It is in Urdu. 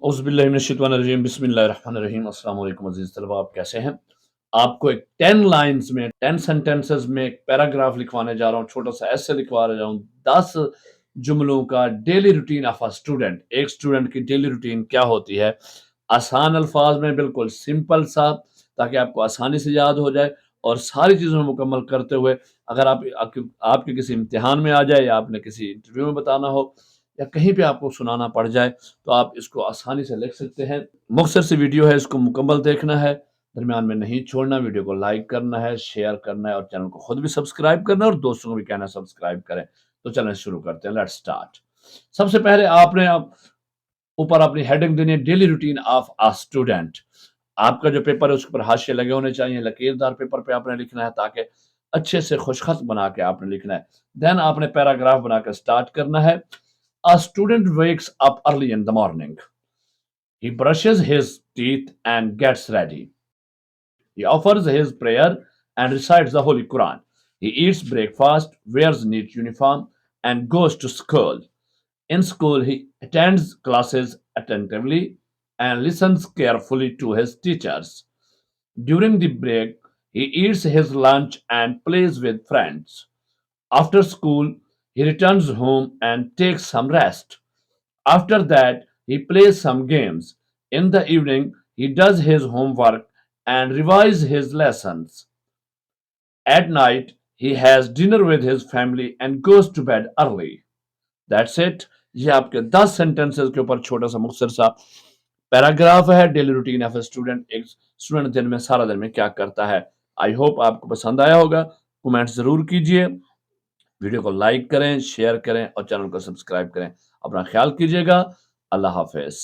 اعوذ باللہ من الشیطان الرجیم بسم اللہ الرحمن الرحیم السلام علیکم عزیز طلبہ، آپ کیسے ہیں؟ آپ کو ایک 10 لائنز میں 10 سینٹنسز میں ایک پیراگراف لکھوانے جا رہا ہوں، چھوٹا سا ایسے لکھوانے جا رہا ہوں 10 جملوں کا daily routine of a student. ایک اسٹوڈنٹ کی ڈیلی روٹین کیا ہوتی ہے، آسان الفاظ میں بالکل سمپل سا، تاکہ آپ کو آسانی سے یاد ہو جائے اور ساری چیزوں میں مکمل کرتے ہوئے اگر آپ کے کسی امتحان میں آ جائے یا آپ نے کسی انٹرویو میں بتانا ہو یا کہیں پہ آپ کو سنانا پڑ جائے تو آپ اس کو آسانی سے لکھ سکتے ہیں. مختصر سی ویڈیو ہے، اس کو مکمل دیکھنا ہے، درمیان میں نہیں چھوڑنا، ویڈیو کو لائک کرنا ہے، شیئر کرنا ہے اور چینل کو خود بھی سبسکرائب کرنا ہے اور دوستوں کو بھی کہنا ہے سبسکرائب کریں. تو چلیں شروع کرتے ہیں، لیٹس سٹارٹ. سب سے پہلے آپ نے اوپر اپنی ہیڈنگ دینی ہے daily routine of a student. آپ کا جو پیپر ہے اس کے اوپر حاشیے لگے ہونے چاہیے، لکیردار پیپر پہ آپ نے لکھنا ہے تاکہ اچھے سے خوشخط بنا کے آپ نے لکھنا ہے. دین آپ نے پیراگراف بنا کے سٹارٹ کرنا ہے. A student wakes up early in the morning. He brushes his teeth and gets ready. He offers his prayer and recites the Holy Quran. He eats breakfast, wears neat uniform, and goes to school. In school, he attends classes attentively and listens carefully to his teachers. During the break, he eats his lunch and plays with friends. After school, he returns home and takes some rest. After that, he plays some games. In the evening, he does his homework and revises his lessons. At night, he has dinner with his family and goes to bed early. That's it. یہ آپ کے 10 سینٹنسز کے اوپر چھوٹا سا مختصر سا پیراگراف ہے daily routine of a student. ایک اسٹوڈنٹ دن میں سارا دن میں کیا کرتا ہے. آئی ہوپ آپ کو پسند آیا ہوگا. کومنٹ ضرور کیجئے، ویڈیو کو لائک کریں، شیئر کریں اور چینل کو سبسکرائب کریں. اپنا خیال کیجئے گا. اللہ حافظ.